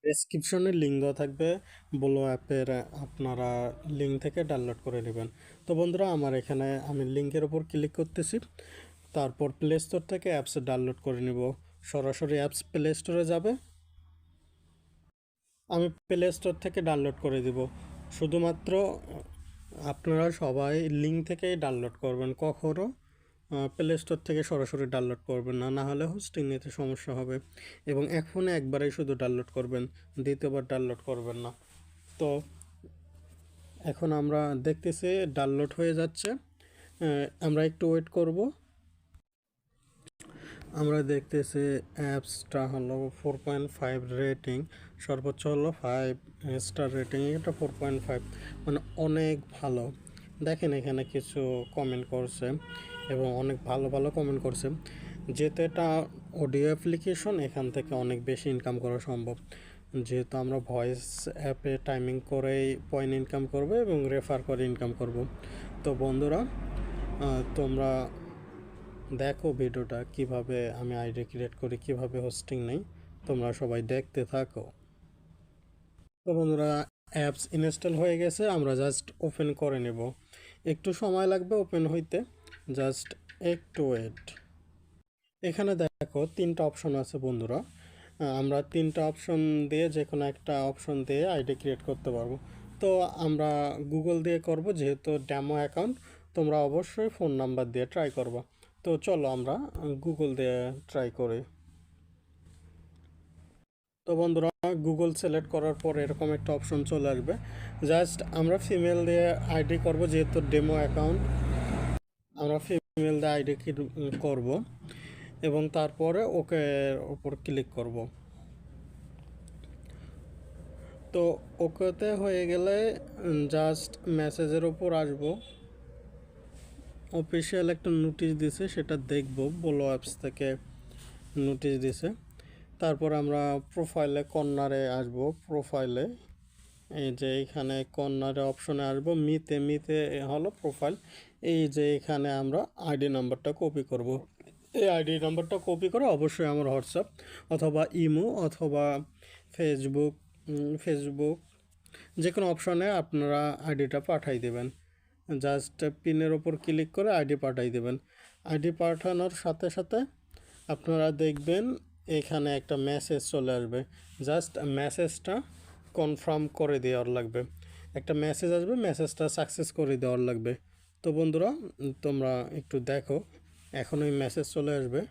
ডেসক্রিপশনে লিঙ্ক দেওয়া থাকবে, বলো অ্যাপের, আপনারা লিঙ্ক থেকে ডাউনলোড করে নেবেন। তো বন্ধুরা, আমার এখানে আমি লিঙ্কের ওপর ক্লিক করতেছি, তারপর প্লে স্টোর থেকে অ্যাপস ডাউনলোড করে নেব। সরাসরি অ্যাপস প্লে স্টোরে যাবে, আমি প্লে স্টোর থেকে ডাউনলোড করে দিব। শুধুমাত্র আপনারা সবাই লিঙ্ক থেকেই ডাউনলোড করবেন, কখনও প্লে স্টোর থেকে সরাসরি ডাউনলোড করবেন না, না হলে হোস্টিং নিতে সমস্যা হবে। এবং এক ফোনে একবারেই শুধু ডাউনলোড করবেন, দ্বিতীয়বার ডাউনলোড করবেন না। তো এখন আমরা দেখতেছি ডাউনলোড হয়ে যাচ্ছে, আমরা একটু ওয়েট করব। আমরা দেখতেছি অ্যাপসটা হলো 4.5 রেটিং, সর্বোচ্চ হলো 5 স্টার রেটিং, এটা 4.5, মানে অনেক ভালো। দেখেন এখানে কিছু কমেন্ট করছে এবং অনেক ভালো ভালো কমেন্ট করছে। যেহেতু এটা অডিও অ্যাপ্লিকেশন, এখান থেকে অনেক বেশি ইনকাম করা সম্ভব। যেহেতু আমরা ভয়েস অ্যাপে টাইমিং করেই পয়েন্ট ইনকাম করব এবং রেফার করে ইনকাম করব। তো বন্ধুরা, তোমরা দেখো ভিডিওটা কিভাবে আমি আইডি ক্রিয়েট করি, কিভাবে হোস্টিং নেই, তোমরা সবাই দেখতে থাকো। তো বন্ধুরা, অ্যাপস ইনস্টল হয়ে গেছে, আমরা জাস্ট ওপেন করে নেব। একটু সময় লাগবে ওপেন হইতে, জাস্ট একটু ওয়েট। এখানে দেখো তিনটা অপশন আছে বন্ধুরা, আমরা তিনটা অপশন দিয়ে যে কোনো একটা অপশন দিয়ে আইডি ক্রিয়েট করতে পারবো। তো আমরা গুগল দিয়ে করব, যেহেতু ডেমো অ্যাকাউন্ট, তোমরা অবশ্যই ফোন নাম্বার দিয়ে ট্রাই করবা। তো চলো আমরা গুগল দিয়ে ট্রাই করি। তো বন্ধুরা, গুগল সিলেক্ট করার পর এরকম একটা অপশন চলে আসবে, জাস্ট আমরা ফিমেল দিয়ে আইডি করব, যেহেতু ডেমো অ্যাকাউন্ট, আমরা ফিমেল দিয়ে আইডি করব এবং তারপরে ওকে ওপর ক্লিক করব। তো ওকেতে হয়ে গেলে জাস্ট মেসেজের ওপর আসবো, অফিসিয়াল একটা নোটিশ দিছে সেটা দেখব, বলো অ্যাপস থেকে নোটিশ দিছে। তারপর আমরা প্রোফাইলে কর্নারে আসব, প্রোফাইলে এই যে এখানে কর্নারে অপশনে আসবো, মিতে মিতে হলো প্রোফাইল। এই যে এখানে আমরা আইডি নাম্বারটা কপি করব। এই আইডি নাম্বারটা কপি করে অবশ্যই আমার হোয়াটসঅ্যাপ অথবা ইমো অথবা ফেসবুক, ফেসবুক যে কোনো অপশনে আপনারা আইডিটা পাঠাই দেবেন। জাস্ট পিনের ওপর ক্লিক করে আইডি পাঠাই দেবেন। আইডি পাঠানোর সাথে সাথে আপনারা দেখবেন এখানে একটা মেসেজ চলে আসবে, জাস্ট মেসেজটা কনফার্ম করে দেওয়ার লাগবে। একটা মেসেজ আসবে, মেসেজটা সাকসেস করে দেওয়ার লাগবে। তো বন্ধুরা, তোমরা একটু দেখো, এখন ওই মেসেজ চলে আসবে।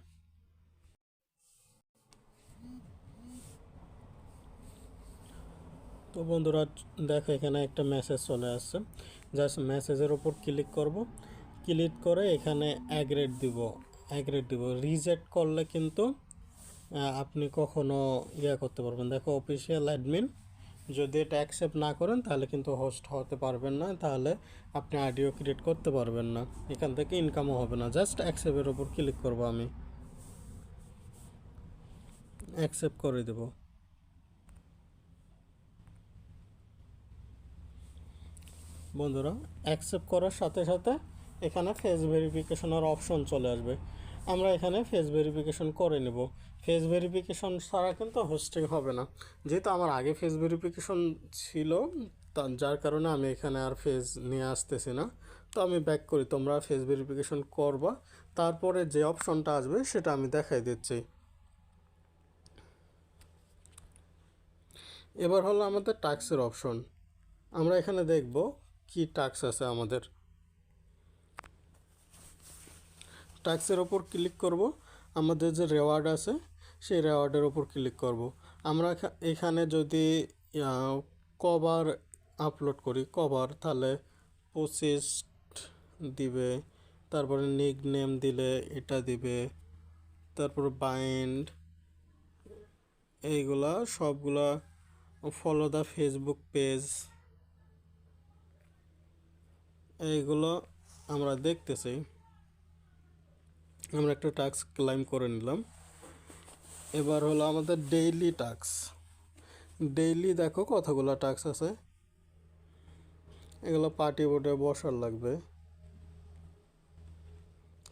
তো বন্ধুরা দেখো, এখানে একটা মেসেজ চলে আসছে, জাস্ট মেসেজের ওপর ক্লিক করব, ক্লিক করে এখানে অ্যাগ্রেড দিব, অ্যাগ্রেড দিব। রিজেক্ট করলে কিন্তু আপনি কখনো করতে পারবেন। দেখো অফিসিয়াল অ্যাডমিন, যদি এটা অ্যাকসেপ্ট না করেন তাহলে কিন্তু হোস্ট হতে পারবেন না, তাহলে আপনি অডিও ক্রিয়েট করতে পারবেন না, এখান থেকে ইনকামও হবে না। জাস্ট অ্যাকসেপ্টের ওপর ক্লিক করব, আমি অ্যাকসেপ্ট করে দেব। বন্ধুরা, অ্যাকসেপ্ট করার সাথে সাথে এখানে ফেস ভেরিফিকেশনের অপশন চলে আসবে, আমরা এখানে ফেস ভেরিফিকেশন করে নেব। ফেস ভেরিফিকেশন ছাড়া কিন্তু হোস্টিং হবে না, যেহেতু আমার আগে ফেস ভেরিফিকেশন ছিল, যার কারণে আমি এখানে আর ফেস নিয়ে আসতেছি না। তো আমি ব্যাক করি, তোমরা ফেস ভেরিফিকেশন করবা, তারপরে যে অপশনটা আসবে সেটা আমি দেখাই দিচ্ছি। এবার হলো আমাদের টাস্কের অপশন, আমরা এখানে দেখব কি টাস্ক আছে আমাদের। টাস্কের ওপর ক্লিক করব, আমাদের যে রেওয়ার্ড আছে সেই রেওয়ার্ডের ওপর ক্লিক করব। আমরা এখানে যদি কভার আপলোড করি, কভার, তাহলে 25 দিবে, তারপরে নিক নেম দিলে এটা দিবে, তারপর বাইন্ড, এইগুলা সবগুলা, ফলো দ্য ফেসবুক পেজ, এইগুলো আমরা দেখতেছি। আমরা একটা টাস্ক ক্লাইম করে নিলাম। এবার হলো আমাদের ডেইলি টাস্ক, ডেইলি দেখো কতগুলো টাস্ক আছে, এগুলো পার্টি বোর্ডে বসার লাগবে।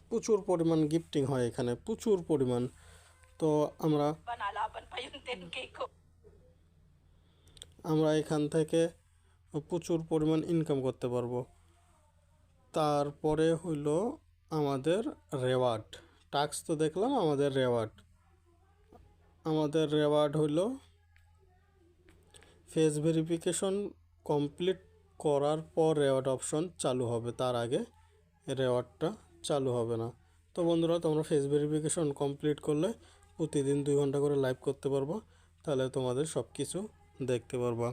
প্রচুর পরিমাণ গিফটিং হয় এখানে, প্রচুর পরিমাণ। তো আমরা আমরা এখান থেকে প্রচুর পরিমাণ ইনকাম করতে পারবো। তারপরে হইলো আমাদের রেওয়ার্ড। টাস্ক তো দেখলাম, আমাদের রেওয়ার্ড হইলো ফেস ভেরিফিকেশন কমপ্লিট করার পর রেওয়ার্ড অপশন চালু হবে, তার আগে রেওয়ার্ডটা চালু হবে না। তো বন্ধুরা, তোমরা ফেস ভেরিফিকেশন কমপ্লিট করলে প্রতিদিন 2 ঘন্টা করে লাইভ করতে পারবো, তাহলে তোমাদের সব কিছু দেখতে পারবা।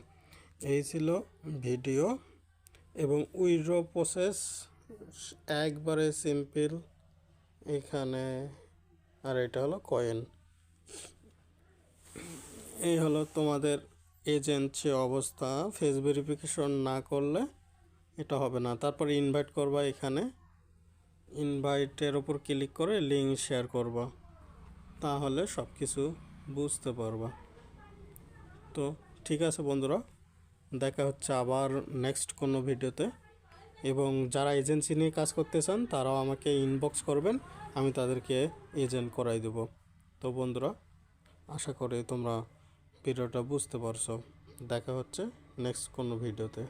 এই ছিল ভিডিও, এবং উইথড্র প্রসেস একবারে সিম্পল এখানে। আর এটা হলো কয়েন। এই হলো তোমাদের এজেন্সি অবস্থা। ফেস ভেরিফিকেশন না করলে এটা হবে না। তারপর ইনভাইট করবা, এখানে ইনভাইটের ওপর ক্লিক করে লিঙ্ক শেয়ার করবা, তাহলে সব কিছু বুঝতে পারবা। তো ঠিক আছে বন্ধুরা, দেখা হচ্ছে আবার নেক্সট কোনো ভিডিওতে। এবং যারা এজেন্সি নিয়ে কাজ করতে চান তারাও আমাকে ইনবক্স করবেন, আমি তাদেরকে এজেন্ট করাই দেব। তো বন্ধুরা, আশা করি তোমরা ভিডিওটা বুঝতে পারছো। দেখা হচ্ছে নেক্সট কোনো ভিডিওতে।